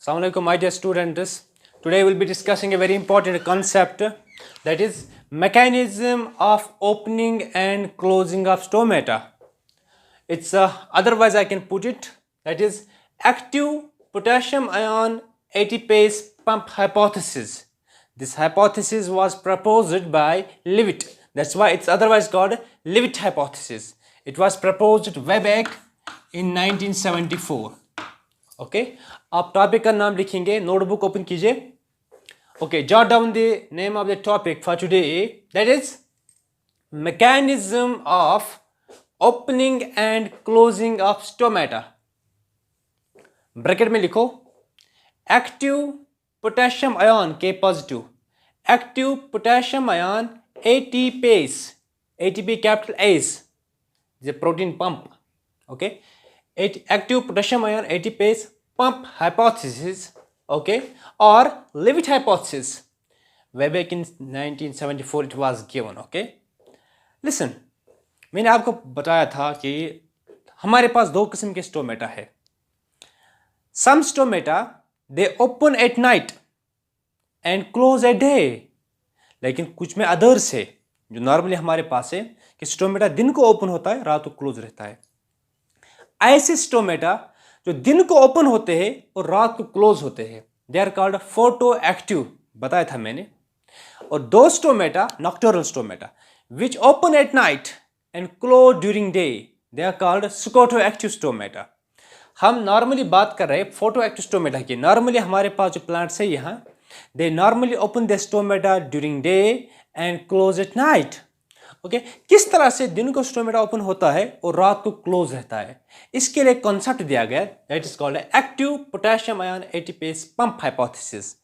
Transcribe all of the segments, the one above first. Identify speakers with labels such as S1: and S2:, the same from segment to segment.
S1: Assalamu alaikum, my dear students. Today we'll be discussing a very important concept, that is mechanism of opening and closing of stomata. It's otherwise I can put it, that is active potassium ion ATPase pump hypothesis. This hypothesis was proposed by Leavitt. That's why it's otherwise called Leavitt hypothesis. It was proposed way back in 1974. Okay आप topic का नाम लिखेंगे, notebook open कीजिए. Okay, jot down the name of the topic for today, that is mechanism of opening and closing of stomata. Bracket में लिखो active potassium ion के positive, active potassium ion ATPase, ATP capital S, protein pump. Okay, active potassium ion ATPase pump hypothesis, okay, or Leavitt hypothesis. Way back in 1974 it was given. Okay, listen, मैंने आपको बताया था कि हमारे पास दो किस्म के स्टोमेटा है. Some stomata they open at night and close at day. लेकिन कुछ में अदर्स है जो नॉर्मली हमारे पास है कि स्टोमेटा दिन को ओपन होता है, रात को क्लोज रहता है. ऐसे स्टोमेटा जो दिन को ओपन होते हैं और रात को क्लोज होते हैं, they are called photo active, बताया था मैंने. और दो stomata nocturnal stomata which open at night and close during day, they are called scoto active stomata. हम नॉर्मली बात कर रहे हैं फोटो एक्टिव स्टोमेटा की. नॉर्मली हमारे पास जो प्लांट्स है यहाँ, they normally open the stomata during day and close at night. Okay, किस तरह से दिन को स्टोमेटा ओपन होता है और रात को क्लोज रहता है, इसके लिए कॉन्सेप्ट दिया गया, that is called active potassium ion ATPase pump hypothesis.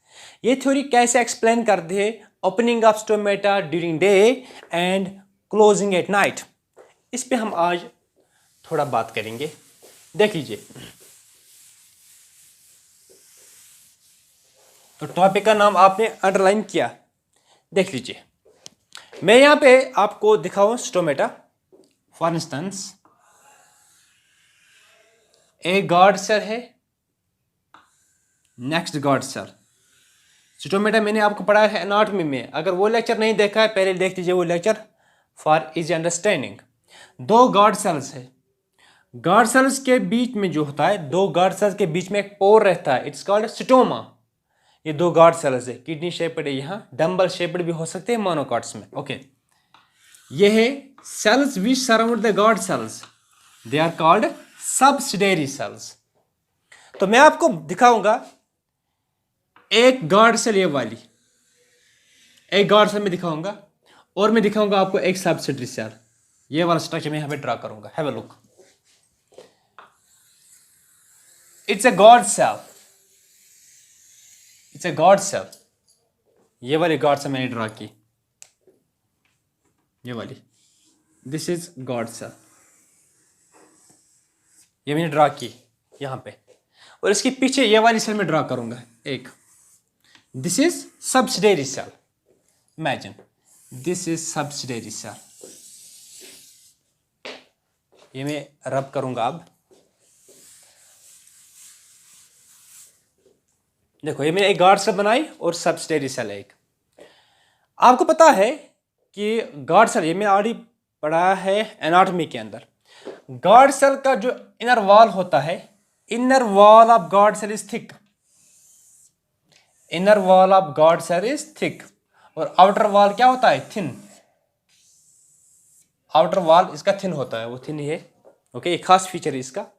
S1: ये थ्योरी कैसे एक्सप्लेन करती है opening of stomata during day and closing at night, इस पे हम आज थोड़ा बात करेंगे. देख लीजिए, तो टॉपिक का नाम आपने अंडरलाइन किया. देख लीजिए, मैं यहां पे आपको दिखाऊं स्टोमेटा. फॉर इंस्टेंस एक गार्ड सेल है, नेक्स्ट गार्ड सेल. स्टोमेटा मैंने आपको पढ़ाया है एनाटॉमी में. अगर वो लेक्चर नहीं देखा है पहले देख लीजिए वो लेक्चर फॉर इजी अंडरस्टैंडिंग. दो गार्ड सेल्स है. गार्ड सेल्स के बीच में जो होता है, दो गार्ड सेल्स के बीच में एक पोर रहता है, इट्स कॉल्ड स्टोमा. ये दो गार्ड सेल्स है, किडनी शेप्ड है, यहाँ डम्बल शेप्ड भी हो सकते हैं मोनोकॉट्स में. ओके, ये है cells which surround the guard cells, they are called subsidiary cells. तो मैं आपको दिखाऊंगा एक गार्ड सेल, ये वाली एक गार्ड सेल में दिखाऊंगा, और मैं दिखाऊंगा आपको एक सब्सिडियरी सेल. ये वाला स्ट्रक्चर मैं यहाँ पे ड्रा करूंगा. Have a look, it's a guard cell, it's a guard cell. ये वाली गार्ड सेल मैंने ड्रा की, ये वाली, दिस इज गार्ड सेल, ये मैंने ड्रा की यहाँ पे. और इसके पीछे ये वाली सेल में ड्रा करूंगा एक, this is subsidiary cell. Imagine this is subsidiary cell. ये मैं रब करूंगा. अब देखो, ये मैंने एक गार्ड सेल बनाई और सब्सिडियरी सेल एक. आपको पता है कि गार्ड सेल, ये मैं ऑलरेडी पढ़ा है एनाटॉमी के अंदर, गार्ड सेल का जो इनर वॉल होता है, inner wall of guard cell is thick, inner wall of guard cell is thick, और आउटर वॉल क्या होता है, थिन. आउटर वॉल इसका थिन होता है, वो थिन ही है. ओके, एक खास फीचर है इसका.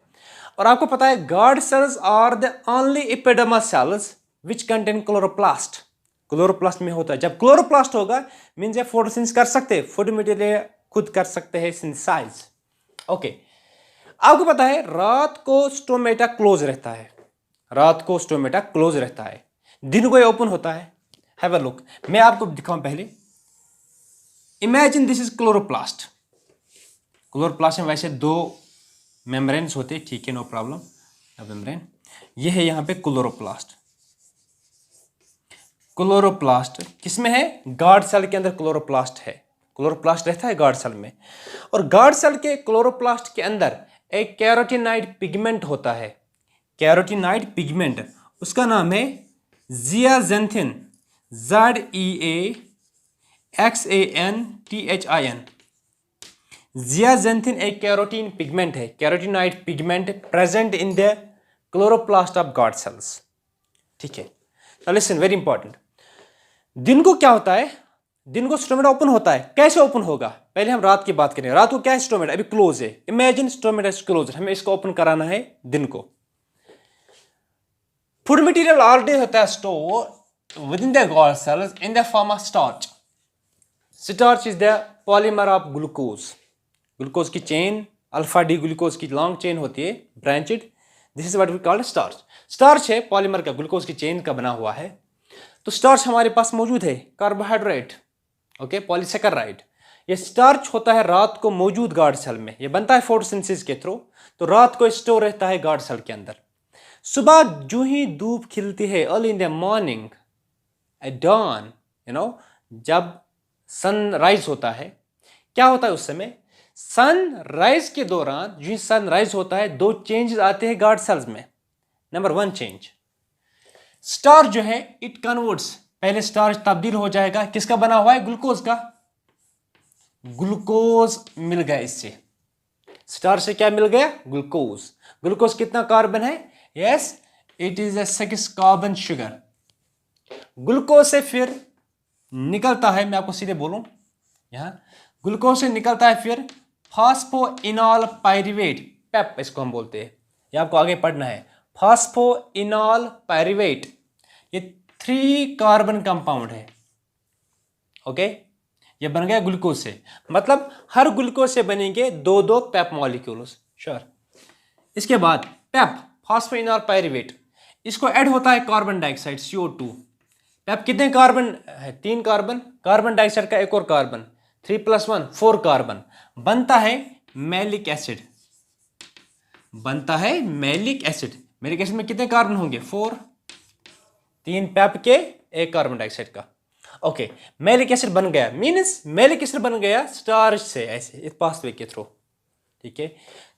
S1: और आपको पता है guard cells are the only epidermal cells which contain chloroplast. Chloroplast में होता है. जब क्लोरोप्लास्ट होगा मीन्स ये फोटोसिंथेसिस कर सकते हैं, फूड मटेरियल खुद कर सकते हैं सिंथेसाइज. ओके, आपको पता है रात को स्टोमेटा क्लोज रहता है, रात को स्टोमेटा क्लोज रहता है, दिन को ये ओपन होता है. हैव अ लुक, मैं आपको दिखाऊं पहले. Imagine this is chloroplast. Chloroplast में वैसे दो मेम्ब्रेन्स होते, ठीक है, नो प्रॉब्लम. मेम्ब्रेन ये है यहाँ पे क्लोरोप्लास्ट. क्लोरोप्लास्ट किसमें है, गार्ड सेल के अंदर क्लोरोप्लास्ट है. क्लोरोप्लास्ट रहता है गार्ड सेल में, और गार्ड सेल के क्लोरोप्लास्ट के अंदर एक कैरोटीनाइड पिगमेंट होता है. कैरोटीनाइड पिगमेंट, उसका नाम है जियाजेंथिन, ZEAXANTHIN। जियाजेंथिन एक कैरोटीन पिगमेंट है, carotenoid pigment present in the chloroplast of guard cells. ठीक है, तो लिसन, वेरी इंपॉर्टेंट। दिन को क्या होता है, दिन को स्टोमेटा ओपन होता है। कैसे ओपन होगा, पहले हम रात की बात करें। रात को क्या है, स्टोमेटा अभी क्लोज है। इमेजिन स्टोमेटा इज क्लोज, हमें इसको ओपन कराना है दिन को। फूड मटेरियल ऑलरेडी होता है store within the guard cells in the form of starch. Starch is the polymer of glucose. Glucose की चेन अल्फा डी ग्लूकोज की लॉन्ग चेन होती है, branched. This is what we called starch. Starch है polymer का, glucose की chain का बना हुआ है। तो स्टार्च हमारे पास मौजूद है, कार्बोहाइड्रेट, ओके, पॉलीसेकेराइड। ये स्टार्च होता है रात को मौजूद गार्ड सेल में, ये बनता है फोटोसिंथेसिस के थ्रू, तो रात को स्टोर रहता है गार्ड सेल के अंदर। सुबह जो ही धूप खिलती है, early in the morning, at dawn, जब सनराइज होता है, क्या होता है उस समय, सनराइज के दौरान जो ही सनराइज होता है, दो चेंजेस आते हैं गार्ड सेल्स में। नंबर वन चेंज, स्टार्च जो है इट कन्वर्ट्स, पहले स्टार्च तब्दील हो जाएगा, किसका बना हुआ है, ग्लूकोज का। ग्लूकोज मिल गया इससे, स्टार्च से क्या मिल गया, ग्लूकोज। ग्लूकोज कितना कार्बन है, yes it is a 6 carbon sugar. Glucose से फिर निकलता है, मैं आपको सीधे बोलूं, यहां ग्लूकोज से निकलता है फिर फास्फोइनॉल पाइरुवेट, पेप इसको हम बोलते हैं, ये आपको आगे पढ़ना है। फास्फोइनॉल पाइरुवेट, ये 3 कार्बन कंपाउंड है, ओके। ये बन गया ग्लूकोज से, मतलब हर ग्लूकोज से बनेंगे 2-2 पेप मॉलिक्यूल्स, श्योर। इसके बाद पेप, फास्फोइनॉल पाइरुवेट, इसको ऐड होता है कार्बन डाइऑक्साइड CO2। पेप कितने कार्बन है, 3 कार्बन, कार्बन डाइऑक्साइड का एक और कार्बन, 3 + 1 4 कार्बन, बनता है मैलिक एसिड, बनता है मैलिक एसिड। मैलिक एसिड में कितने कार्बन होंगे, 4, 3 पेप के, 1 कार्बन डाइऑक्साइड का, ओके। मैलिक एसिड बन गया, मीन्स मैलिक एसिड बन गया स्टार्च से, ऐसे इस पाथवे के थ्रू, ठीक है।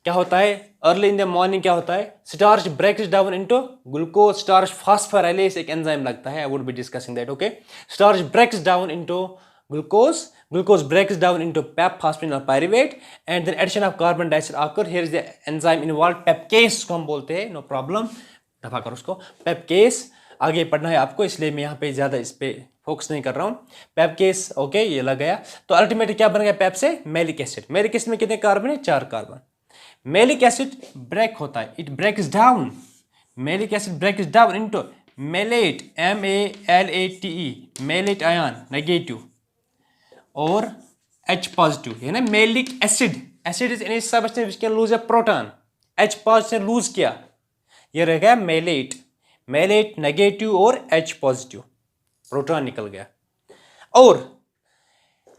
S1: क्या होता है, अर्ली इन द मॉर्निंग क्या होता है, starch breaks down into glucose starch phosphorylase, एक एंजाइम लगता है, I would be discussing that, okay. Starch breaks down into glucose, glucose breaks down into pep phosphoenol pyruvate and then addition of carbon dioxide occur. Here is the enzyme involved, pepcase को हम बोलते हैं, no problem, दफा करो उसको, pepcase आगे पढ़ना है आपको, इसलिए मैं यहाँ पे ज़्यादा इस पे फोकस नहीं कर रहा हूँ। pepcase, ओके, ये लग गया। तो अल्टीमेटली क्या बन गया पेप से, मैलिक एसिड। मैलिक एसिड में कितने कार्बन है, 4 कार्बन। मैलिक एसिड ब्रेक होता है, it breaks down, malic acid breaks down into malate, MALATE, malate ion negative, और H पॉजिटिव, है ना, malic acid. Acid is any substance which can lose a proton, H positive lose किया, ये रह गया malate, malate negative और H positive, proton निकल गया। और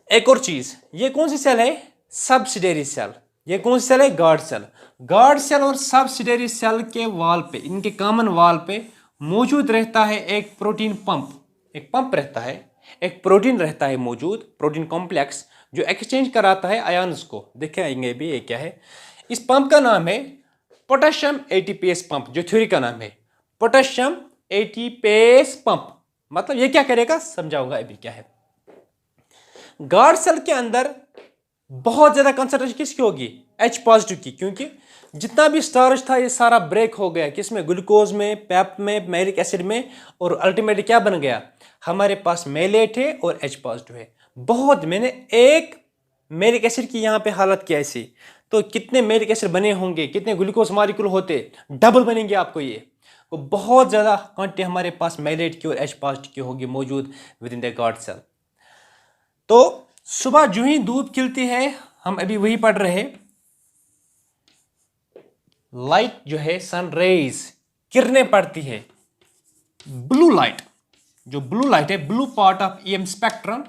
S1: एक और चीज, ये कौन सी सेल है, सब्सिडियरी सेल। ये कौन सी सेल है, गार्ड सेल। गार्ड सेल और सब्सिडियरी सेल के वॉल पे, इनके कॉमन वॉल पे मौजूद रहता है एक प्रोटीन पंप, एक पंप रहता है, एक प्रोटीन रहता है मौजूद, प्रोटीन कॉम्प्लेक्स, जो एक्सचेंज कराता है आयन्स को। देखेंगे भी ये क्या है। इस पंप का नाम है पोटेशियम एटीपेस पंप, जो थ्योरी का नाम है पोटेशियम एटीपेस पंप। मतलब ये क्या करेगा, समझाऊंगा अभी क्या है। गार्ड सेल के अंदर बहुत ज्यादा कंसंट्रेशन किसकी होगी, H पॉजिटिव की, क्योंकि जितना भी स्टार्च था ये सारा ब्रेक हो गया, किसमें, ग्लूकोज में, पेप में, मैलिक एसिड में, और अल्टीमेटली क्या बन गया, हमारे पास मेलेट है और H पॉजिटिव है। बहुत, मैंने एक मैलिक एसिड की यहाँ पे हालत की ऐसी, तो कितने मैलिक एसिड बने होंगे, कितने ग्लूकोज मॉलिक्यूल होते, डबल बनेंगे आपको ये। तो बहुत ज़्यादा क्वांटिटी हमारे पास मेलेट की और H पॉजिटिव की होगी मौजूद within the guard cell. तो सुबह जो ही धूप खिलती है, हम अभी वही पढ़ रहे, लाइट जो है, सन रेज, किरणें पड़ती है, ब्लू लाइट, जो ब्लू लाइट है, blue part of EM spectrum,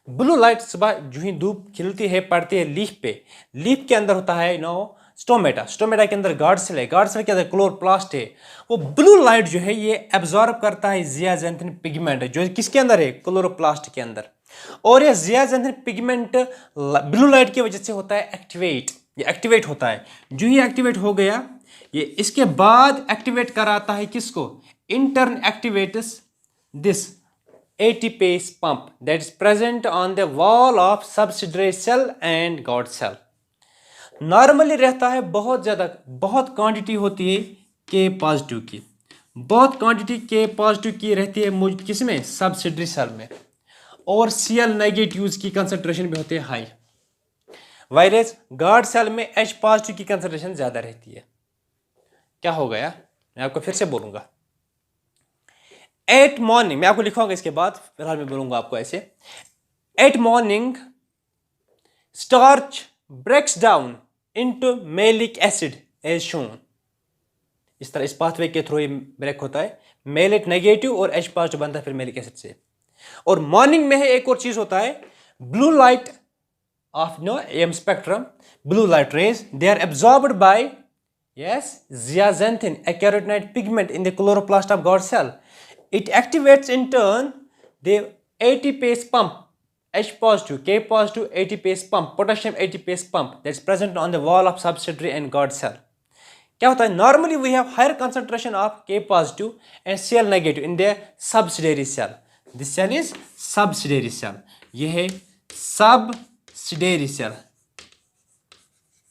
S1: blue light सुबह जो ही धूप खिलती है पड़ती है लीफ पे। लीफ के अंदर होता है स्टोमेटा, स्टोमेटा के अंदर गार्ड सेल है, गार्ड सेल के अंदर क्लोरोप्लास्ट है। वो ब्लू लाइट जो है ये एब्जॉर्ब करता है जियाजेंथिन पिगमेंट, जो किसके अंदर है, क्लोरोप्लास्ट के अंदर। और ये जियाजेंथिन पिगमेंट ब्लू लाइट की वजह से होता है एक्टिवेट, ये एक्टिवेट होता है। जो ही एक्टिवेट हो गया, ये इसके बाद एक्टिवेट कराता है किसको, in turn activates this ATPase pump that is present on the wall of subsidiary cell and God cell. Normally रहता है बहुत ज़्यादा, बहुत क्वांटिटी होती है के पॉजिटिव की, बहुत क्वांटिटी के पॉजिटिव की रहती है किस में, सबसिडरी सेल में, और Cl नेगेटिव की कंसंट्रेशन भी होती है हाई, वायरस गार्ड सेल में H पॉजिटिव की कंसंट्रेशन ज़्यादा रहती है। क्या हो गया, मैं आपको फिर से बोलूँगा। एट मॉर्निंग, मैं आपको लिखवाऊंगा इसके बाद, फिलहाल मैं बोलूँगा आपको ऐसे। At morning starch breaks down into malic acid as shown. इस तरह इस पाथवे के थ्रू ये ब्रेक होता है, मेलेट नेगेटिव और H पॉजिटिव बनता है फिर मेलिक एसिड से। और मॉर्निंग में है एक और चीज होता है, blue light of EM spectrum, blue light rays, they are absorbed by zeaxanthin, a carotenoid pigment in the chloroplast of God cell. It activates in turn the ATPase pump, H positive, K positive ATPase pump, potassium ATPase pump that's present on the wall of subsidiary and God cell. क्या होता है, normally we have higher concentration of K positive and Cl negative in the subsidiary cell. This cell is subsidiary cell. ये है subsidiary cell,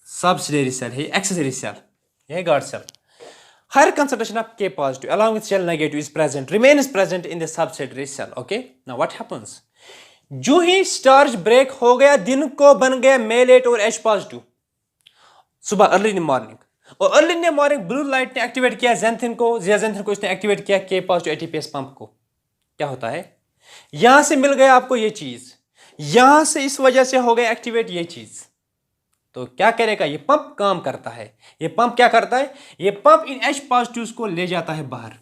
S1: subsidiary cell है, accessory cell, ये God cell. Higher concentration of K positive along with Cl negative is present, remains present in the subsidiary cell. Okay, now what happens? जो ही starch break हो गया, दिन को बन गया maleate और H पॉजिटिव सुबह अर्ली इन मॉर्निंग, और early in morning blue light ने एक्टिवेट किया जेंथिन को, जियाजेंथिन को इसने एक्टिवेट किया K पॉजिटिव एटीपीएस पंप को। क्या होता है, यहां से मिल गया आपको ये चीज, यहां से इस वजह से हो गया एक्टिवेट ये चीज। तो क्या करेगा, ये पंप काम करता है, ये पंप क्या करता है, ये पंप इन H पॉजिटिव्स को ले जाता है बाहर।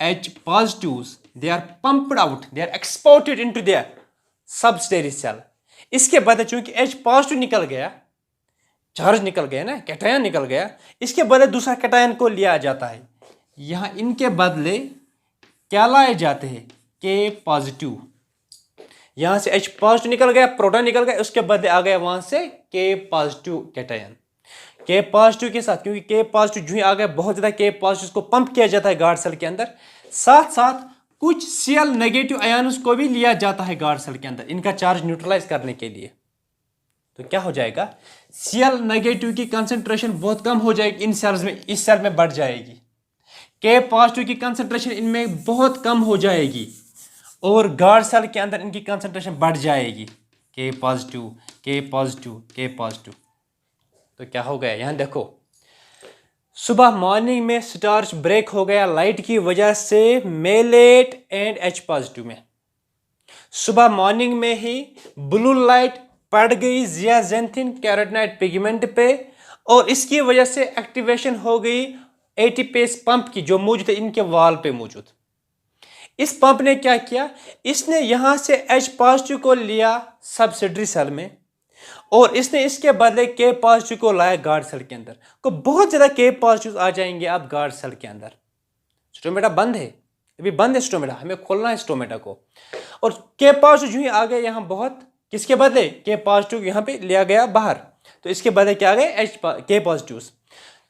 S1: H positives, they are pumped out, they are exported into their subsidiary cell. इसके बाद चूंकि H पॉजिटिव निकल गया, चार्ज निकल गया ना, कैटायन निकल गया, इसके बदले दूसरा कैटायन को लिया जाता है। यहां इनके बदले क्या लाए जाते हैं, K पॉजिटिव। यहां से H पॉजिटिव निकल गया, प्रोटॉन निकल गया, उसके बदले आ गया वहां से K positive cation. K positive के साथ, क्योंकि K पॉजिटिव जो ही आ गया, बहुत ज्यादा K पॉजिटिव को पंप किया जाता है गार्ड सेल के अंदर, साथ साथ कुछ Cl नेगेटिव आयन्स को भी लिया जाता है गार्ड सेल के अंदर, इनका चार्ज न्यूट्रलाइज करने के लिए। तो क्या हो जाएगा, Cl नेगेटिव की कंसंट्रेशन बहुत कम हो जाएगी इन सेल्स में, इस सेल में बढ़ जाएगी। K पॉजिटिव की कंसंट्रेशन इनमें बहुत कम हो जाएगी और गार्ड सेल के अंदर इनकी कंसंट्रेशन बढ़ जाएगी, K positive, K positive, K positive. तो क्या हो गया, यहां देखो, सुबह मॉर्निंग में स्टार्च ब्रेक हो गया लाइट की वजह से मेलेट एंड H पॉजिटिव में। सुबह मॉर्निंग में ही ब्लू लाइट पड़ गई जियाजेंथिन कैरोटिनॉइड पिगमेंट पे, और इसकी वजह से एक्टिवेशन हो गई एटीपेस पंप की, जो मौजूद है इनके वॉल पे मौजूद। इस पंप ने क्या किया, इसने यहां से H पॉजिटिव को लिया सबसिडरी सेल में, और इसने इसके बदले K पॉजिटिव को लाया गार्ड सेल के अंदर। को बहुत ज्यादा K पॉजिटिव आ जाएंगे आप गार्ड सेल के अंदर। स्टोमेटा बंद है, अभी बंद है स्टोमेटा, हमें खोलना है स्टोमेटा को, और K पॉजिटिव जो ही आ गए यहाँ बहुत, किसके बदले K पॉजिटिव यहाँ पे लिया गया बाहर, तो इसके बदले क्या आ गए K पॉजिटिव।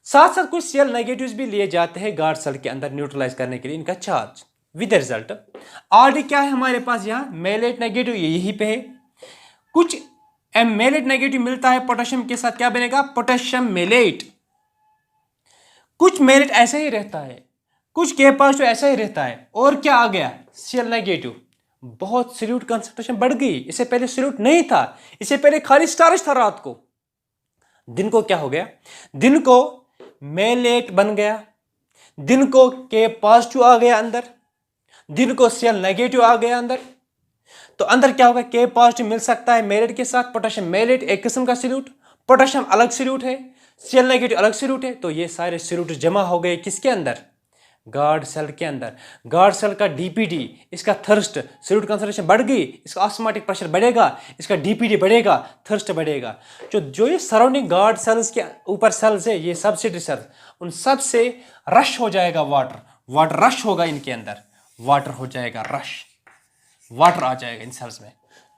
S1: साथ साथ कुछ Cl नेगेटिव भी लिए जाते हैं गार्ड सेल के अंदर न्यूट्रलाइज करने के लिए इनका चार्ज। विद रिजल्ट ऑलरेडी क्या है हमारे पास, यहाँ मेलेट नेगेटिव यहीं पे है, कुछ मेलेट नेगेटिव मिलता है पोटेशियम के साथ, क्या बनेगा, पोटेशियम मेलेट। कुछ मेलेट ऐसा ही रहता है, कुछ K पॉजिटिव ऐसा ही रहता है, और क्या आ गया, Cl नेगेटिव। बहुत सल्यूट कंसंट्रेशन बढ़ गई, इससे पहले सल्यूट नहीं था, इससे पहले खाली स्टार्च था रात को। दिन को क्या हो गया, दिन को मेलेट बन गया, दिन को K पॉजिटिव आ गया अंदर, दिन को Cl नेगेटिव आ गया अंदर। तो अंदर क्या होगा, K पॉजिटिव मिल सकता है मेलेट के साथ, पोटेशियम मेलेट एक किस्म का सल्यूट, पोटेशियम अलग सल्यूट है, Cl नेगेटिव अलग सल्यूट है। तो ये सारे सल्यूट जमा हो गए किसके अंदर, गार्ड सेल के अंदर। गार्ड सेल का DPD, इसका थर्स्ट, सल्यूट कंसंट्रेशन बढ़ गई, इसका ऑस्मोटिक प्रेशर बढ़ेगा, इसका DPD बढ़ेगा, थर्स्ट बढ़ेगा। जो ये सराउंडिंग गार्ड सेल्स के ऊपर सेल्स है, ये सबसिडरी सेल्स, उन सब से रश हो जाएगा वाटर रश होगा इनके अंदर, वाटर हो जाएगा रश, वाटर आ जाएगा इन सेल्स में।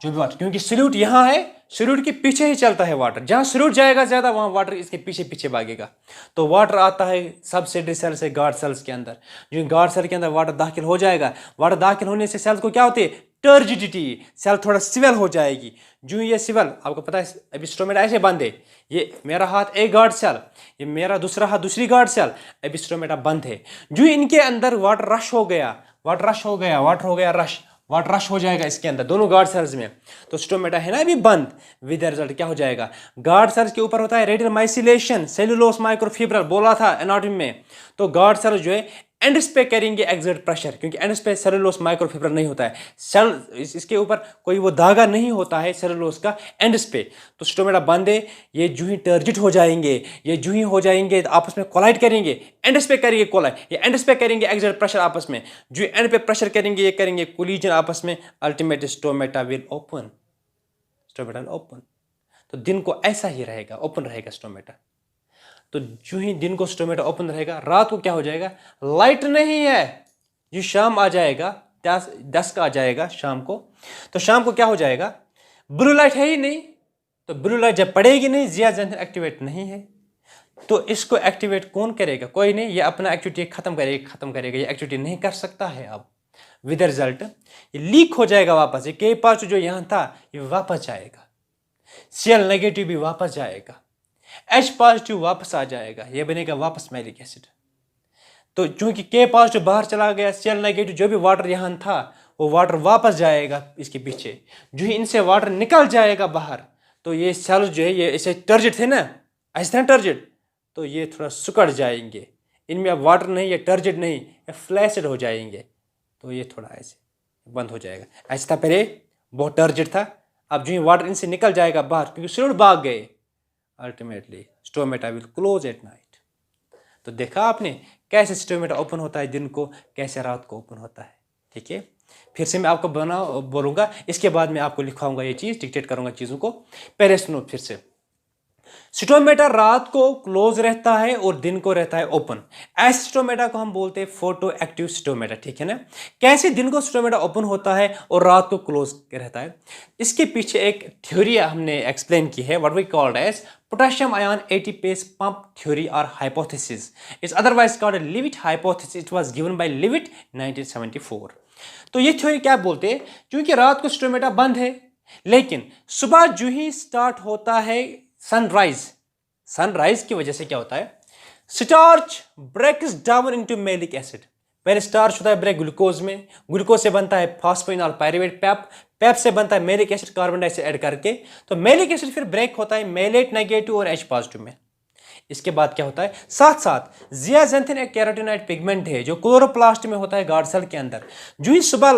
S1: जो भी वाटर, क्योंकि सल्यूट यहाँ है, सल्यूट के पीछे ही चलता है वाटर, जहाँ सल्यूट जाएगा ज़्यादा वहाँ वाटर इसके पीछे पीछे भागेगा। तो वाटर आता है सबसिडरी सेल से गार्ड सेल्स के अंदर, जो गार्ड सेल के अंदर वाटर दाखिल हो जाएगा, वाटर दाखिल होने से सेल्स को क्या होती है, टर्जिडिटी, सेल थोड़ा सिवल हो जाएगी। जो ये सिवल, आपको पता है अभी स्टोमेटा ऐसे बंद है, ये मेरा हाथ एक गार्ड सेल, ये मेरा दूसरा हाथ दूसरी गार्ड सेल, अभी स्टोमेटा बंद है। जो इनके अंदर वाटर रश हो गया, वाटर रश हो गया, वाटर हो गया रश, वाटर रश हो जाएगा इसके अंदर दोनों गार्ड सेल्स में, तो स्टोमेटा है ना अभी बंद। विद रिजल्ट क्या हो जाएगा, गार्ड सेल्स के ऊपर होता है रेडियल माइसिलेशन, सेलुलोस माइक्रोफिब्रल, बोला था एनाटॉमी में। तो गार्ड सेल्स जो है एंड्स पे करेंगे एक्सर्ट प्रेशर, क्योंकि एंड्स पे सेलुलोस माइक्रोफिब्रल नहीं होता है, सेल इसके ऊपर कोई वो धागा नहीं होता है सेलुलोस का एंड्स पे। तो स्टोमेटा बंद है, ये जो ही टर्जिट हो जाएंगे, ये जो ही हो जाएंगे आपस में कोलाइड करेंगे, एंड्स पे करेंगे कोलाइड, ये एंड्स पे करेंगे एक्सर्ट प्रेशर आपस में, जो एंड पे प्रेशर करेंगे ये करेंगे कोलिजन आपस में, ultimately stomata will open, stomata will open. तो दिन को ऐसा ही रहेगा, ओपन रहेगा स्टोमेटा। तो जो ही दिन को स्टोमेटा ओपन रहेगा, रात को क्या हो जाएगा, लाइट नहीं है, ये शाम आ जाएगा, 10 का आ जाएगा शाम को, तो शाम को क्या हो जाएगा, ब्लू लाइट है ही नहीं। तो ब्लू लाइट जब पड़ेगी नहीं, जियाजेंथिन एक्टिवेट नहीं है, तो इसको एक्टिवेट कौन करेगा, कोई नहीं, ये अपना एक्टिविटी खत्म करेगा, ये एक्टिविटी नहीं कर सकता है अब। विद रिजल्ट ये लीक हो जाएगा वापस, ये के पास जो यहाँ था ये वापस जाएगा, Cl नेगेटिव भी वापस जाएगा, H पॉजिटिव वापस आ जाएगा, ये बनेगा वापस मैलिक एसिड। तो चूंकि K पॉजिटिव बाहर चला गया, Cl नेगेटिव जो भी वाटर यहाँ था वो वाटर वापस जाएगा इसके पीछे, जो ही इनसे वाटर निकल जाएगा बाहर, तो ये सेल जो है ये ऐसे टर्जिट थे ना, ऐसे थे टर्जिट, तो ये थोड़ा सुकड़ जाएंगे, इनमें अब वाटर नहीं, ये टर्जिट नहीं, ये फ्लैसिड हो जाएंगे, तो ये थोड़ा ऐसे बंद हो जाएगा। ऐसा था पहले, बहुत टर्जिट था, अब जो ही वाटर इनसे निकल जाएगा बाहर, क्योंकि सल्यूट भाग गए, ultimately stomata will close at night. तो देखा आपने कैसे स्टोमेटा ओपन होता है दिन को, कैसे रात को ओपन होता है। ठीक है, फिर से मैं आपको बोलूँगा, इसके बाद मैं आपको लिखवाऊंगा ये चीज़, डिक्टेट करूँगा चीज़ों को, पहले सुनो फिर से। स्टोमेटा रात को क्लोज रहता है और दिन को रहता है ओपन, ऐसे स्टोमेटा को हम बोलते हैं फोटो एक्टिव स्टोमेटा। ठीक है ना, कैसे दिन को स्टोमेटा ओपन होता है और रात को क्लोज रहता है, इसके पीछे एक थ्योरी हमने एक्सप्लेन की है, what we called as potassium ion ATPase pump theory और hypothesis, is otherwise called Levitt hypothesis, it was given by Levitt 1974। तो ये थ्योरी क्या बोलते हैं, क्योंकि रात को स्टोमेटा बंद है, लेकिन सुबह जो ही स्टार्ट होता है सनराइज की वजह से क्या होता है, starch breaks down into malic acid. पहले स्टार्च होता है ब्रेक ग्लूकोज में, ग्लूकोज से बनता है फॉस्फोइनॉल पायरुवेट, पैप से बनता है malic acid, carbon dioxide add करके, तो मैलिक एसिड फिर ब्रेक होता है मैलेट नेगेटिव और H पॉजिटिव में। इसके बाद क्या होता है, साथ साथ जियाजेंथिन एक कैरोटीनॉइड पिगमेंट है जो क्लोरोप्लास्ट में होता है गार्ड सेल के अंदर। जो ही सुबह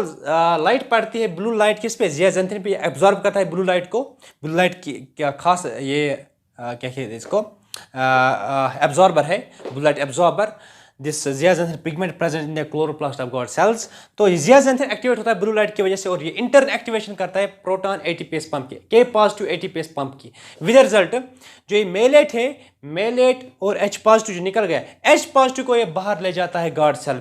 S1: लाइट पड़ती है, ब्लू लाइट किस पे, जियाजेंथिन पे एब्जॉर्ब करता है ब्लू लाइट को, ब्लू लाइट की क्या खास ये क्या कहते हैं इसको, एब्जॉर्बर है, blue light absorber, this zeaxanthin pigment present in the chloroplast of guard cells. तो जियाजेंथिन एक्टिवेट होता है ब्लू लाइट की वजह से, और ये इंटरन एक्टिवेशन करता है प्रोटॉन एटीपेस पंप की, के पॉजिटिव एटीपेस पंप की। विद रिजल्ट जो ये मेलेट है, मेलेट और H पॉजिटिव जो निकल गया, H पॉजिटिव को ये बाहर ले जाता है गार्ड सेल,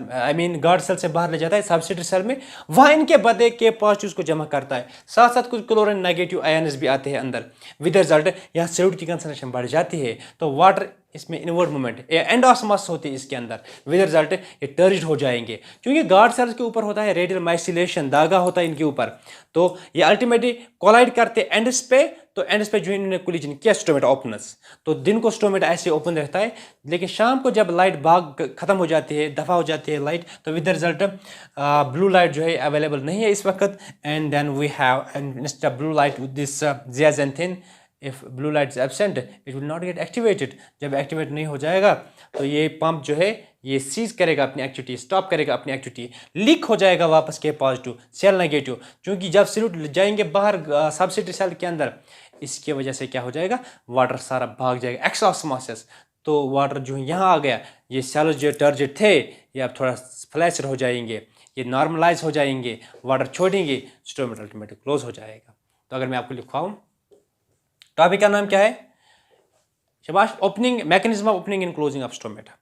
S1: गार्ड सेल से बाहर ले जाता है सबसिडरी सेल में, वहाँ इनके बदले के पॉजिटिव को जमा करता है, साथ साथ कुछ क्लोरीन नेगेटिव आयन्स भी आते हैं अंदर। विद रिजल्ट यहाँ सल्यूट की कंसंट्रेशन बढ़ जाती है, तो वाटर इसमें इनवर्ड मूवमेंट एंडोस्मस होती है इसके अंदर। विद रिजल्ट ये टर्जिट हो जाएंगे, क्योंकि गार्ड सेल्स के ऊपर होता है रेडियल माइसिलेशन, धागा होता है इनके ऊपर, तो ये अल्टीमेटली कोलाइड करते एंड्स पे, तो एंड्स पे जो इन्होंने कोलिजन किया स्टोमेटा ओपनस, तो दिन को स्टोमेटा ऐसे ओपन रहता है, लेकिन शाम को जब लाइट भाग खत्म हो जाती है, दफा हो जाती है लाइट, तो विद रिजल्ट ब्लू लाइट जो है अवेलेबल नहीं है इस वक्त, and then we have instead of blue light with this zeaxanthin, if blue light is absent it will not get activated. जब एक्टिवेट नहीं हो जाएगा तो ये पंप जो है ये सीज करेगा अपनी एक्टिविटी, स्टॉप करेगा अपनी एक्टिविटी, लीक हो जाएगा वापस के पॉजिटिव, सेल नेगेटिव, क्योंकि जब सल्यूट जाएंगे बाहर सबसिडरी सेल के अंदर, इसकी वजह से क्या हो जाएगा, वाटर सारा भाग जाएगा, एक्सऑस्मोसिस, तो वाटर जो यहाँ आ गया, ये सेल जो टर्जिट थे ये अब थोड़ा फ्लैशर हो जाएंगे, ये नॉर्मलाइज हो जाएंगे, वाटर छोड़ेंगे, स्टोमेटा अल्टीमेटली क्लोज हो जाएगा। तो अगर मैं आपको लिखवाऊँ, टॉपिक का नाम क्या है शबाश, opening mechanism of opening and closing of stomata,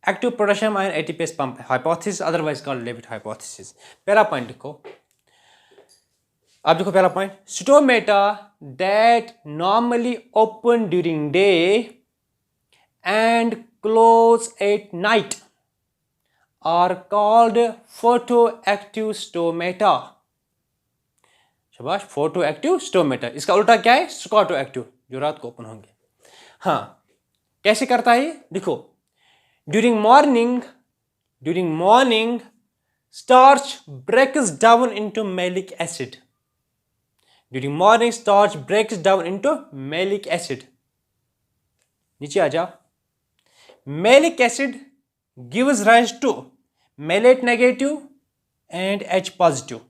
S1: active potassium ion ATPase pump hypothesis, otherwise called Levitt hypothesis. पहला पॉइंट लिखो, अब देखो पहला point, stomata that normally open during day and close at night are called photo active stomata. शाबाश, photo active stomata. इसका उल्टा क्या है? स्कॉटो एक्टिव, जो रात को ओपन होंगे। हाँ, कैसे करता है? देखो, during morning starch breaks down into malic acid. During morning, starch breaks down into malic acid. नीचे आ जाओ। Malic acid gives rise to malate negative and H positive.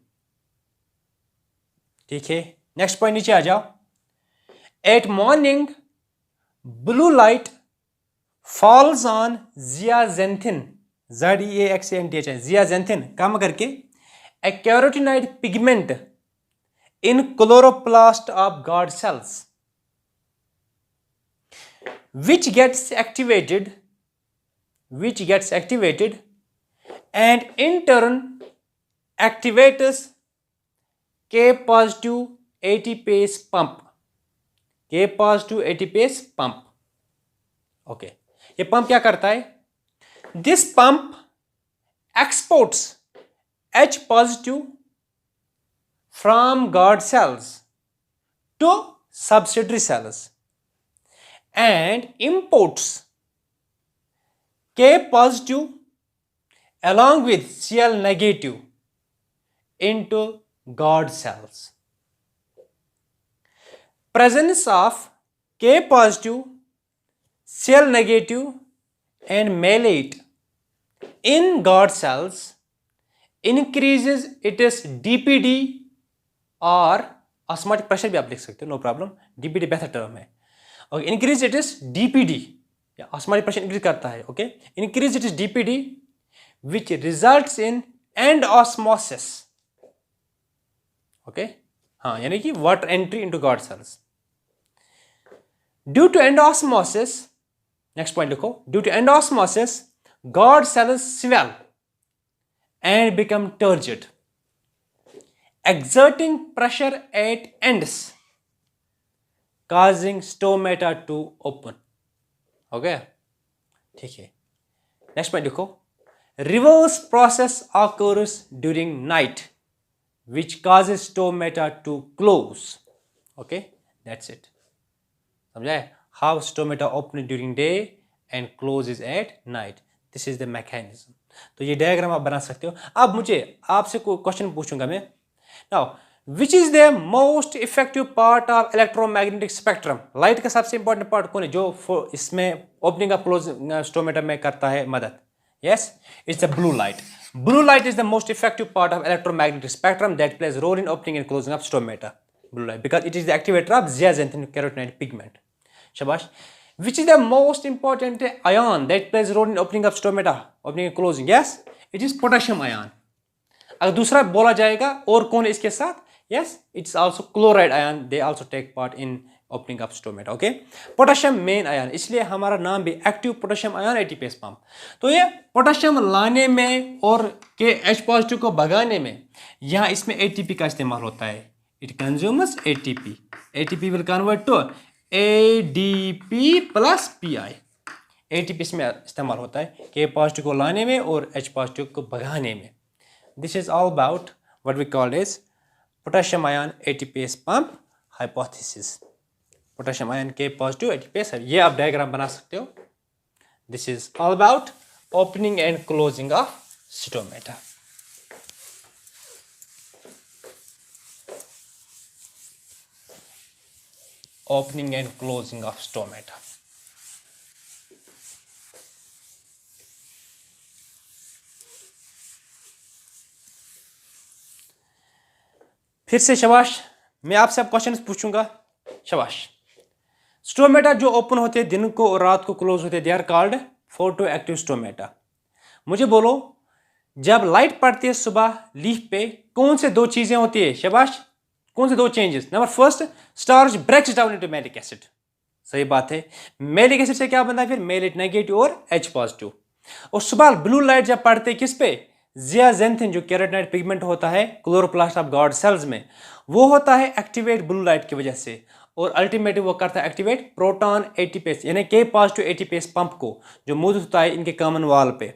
S1: ठीक है, नेक्स्ट पॉइंट नीचे आ जाओ। At morning, blue light falls on zeaxanthin. ZEAXANTH, zeaxanthin काम करके a carotenoid pigment in chloroplast of God cells, which gets activated and in turn activates K positive ATPase pump. Okay, ये pump क्या करता है? This pump exports H positive from God cells to subsidiary cells and imports K positive along with Cl negative into God cells. Presence of K positive, Cl negative and malate in God cells increases its DPD और osmotic pressure भी आप लिख सकते हो, no problem. DPD बेहतर term है। और increase it is DPD या osmotic pressure इंक्रीज करता है। Okay, increase it is DPD which results in end osmosis. Okay, हाँ, यानी कि water entry into guard cells. Due to end osmosis, next point लिखो, due to end osmosis God cells swell and become turgid, exerting pressure at ends, causing stomata to open. Okay, ठीक है। Next point लिखो, reverse process occurs during night which causes stomata to close. Okay, that's it. समझा है? How stomata open during day and closes at night. This is the mechanism. तो ये diagram आप बना सकते हो। अब मुझे आपसे कोई क्वेश्चन पूछूंगा मैं। Now, which is the most effective part of electromagnetic spectrum? Light का सबसे इंपॉर्टेंट पार्ट कौन है जो इसमें ओपनिंग ऑफ क्लोजिंग स्टोमेटा में करता है मदद? Yes, it's the blue light. Blue light is the most effective part of electromagnetic spectrum that plays a role in opening and closing of stomata. Blue light, because it is the activator of zeaxanthin carotenoid pigment. Shabash. Which is the most important ion that plays a role in opening of stomata, opening and closing? Yes, it is potassium ion. अगर दूसरा बोला जाएगा और कौन है इसके साथ? Yes, it's also chloride ion. They also take part in opening of stomata. Okay, potassium main ion, इसलिए हमारा नाम भी active potassium ion ATPase pump. तो ये पोटेशियम लाने में और के H पॉजिटिव को भगाने में यहाँ इसमें एटीपी का इस्तेमाल होता है। It consumes ATP. ATP will convert to ADP plus PI. ATP इसमें इस्तेमाल होता है के पॉजिटिव को लाने में और H पॉजिटिव को भगाने में। This is all about what we call as potassium ion ATPase pump hypothesis. Potassium ion K positive ATPase, ये आप डायग्राम बना सकते हो। This is all about opening and closing of stomata. Opening and closing of stomata. फिर से शाबाश, मैं आपसे अब क्वेश्चन पूछूंगा। शाबाश, स्टोमेटा जो ओपन होते हैं दिन को और रात को क्लोज होते हैं, they are called photo active stomata. मुझे बोलो, जब लाइट पड़ती है सुबह लीफ पे, कौन से दो चीजें होती है? शाबाश, कौन से दो changes? Number first, starch breaks down into malic acid. सही बात है। मैलिक एसिड से क्या बनता है फिर? मेलेट नेगेटिव और H पॉजिटिव। और सुबह ब्लू लाइट जब पड़ते किस पे? जियाजेंथिन जो कैरोटीनॉइड पिगमेंट होता है क्लोरोप्लास्ट ऑफ गॉड सेल्स में, वो होता है एक्टिवेट ब्लू लाइट की वजह से, और अल्टीमेटली वो करता है एक्टिवेट प्रोटॉन एटीपेस यानी के पॉजिटिव एटीपेस पंप को, जो मौजूद होता है इनके कॉमन वॉल पे।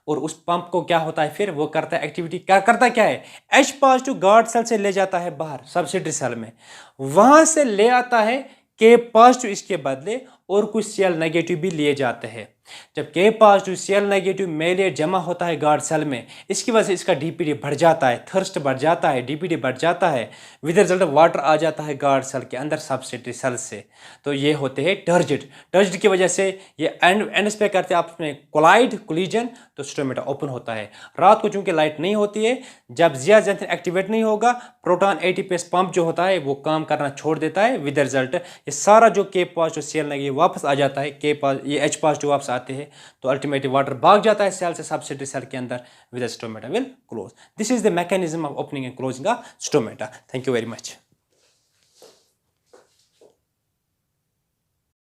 S1: और उस पंप को क्या होता है फिर वो करता है एक्टिविटी, क्या करता क्या है, H पॉजिटिव गॉड सेल से ले जाता है बाहर सब्सिडरी सेल में, वहां से ले आता है के पॉजिटिव इसके बदले, और कुछ सेल नेगेटिव भी लिए जाते हैं। जब के पॉजिटिव सेल नेगेटिव मेलेट जमा होता है गार्ड सेल में, इसकी वजह से इसका डीपीडी बढ़ जाता है, थर्स्ट बढ़ जाता है, डीपीडी बढ़ जाता है, विद रिजल्ट वाटर आ जाता है गार्ड सेल के अंदर सब्सिडरी सेल से। तो ये होते हैं टर्जिड। टर्जिड की वजह से ये एंड्स पे करते हैं आपस में कोलिजन, तो स्टोमेटा ओपन होता है। रात को चूंकि लाइट नहीं होती है, जब जियाजेंथिन एक्टिवेट नहीं होगा, प्रोटॉन एटीपेस पंप जो होता है वो काम करना छोड़ देता है, विद रिजल्ट ये सारा जो के पॉजिटिव सेल नेगेटिव वापस आ जाता है, ये H पॉजिटिव वापस आते हैं, तो अल्टीमेटली वाटर भाग जाता है सेल से सब्सिडरी सेल के अंदर, with stomata will close. This is the mechanism of opening and closing of stomata. Thank you very much.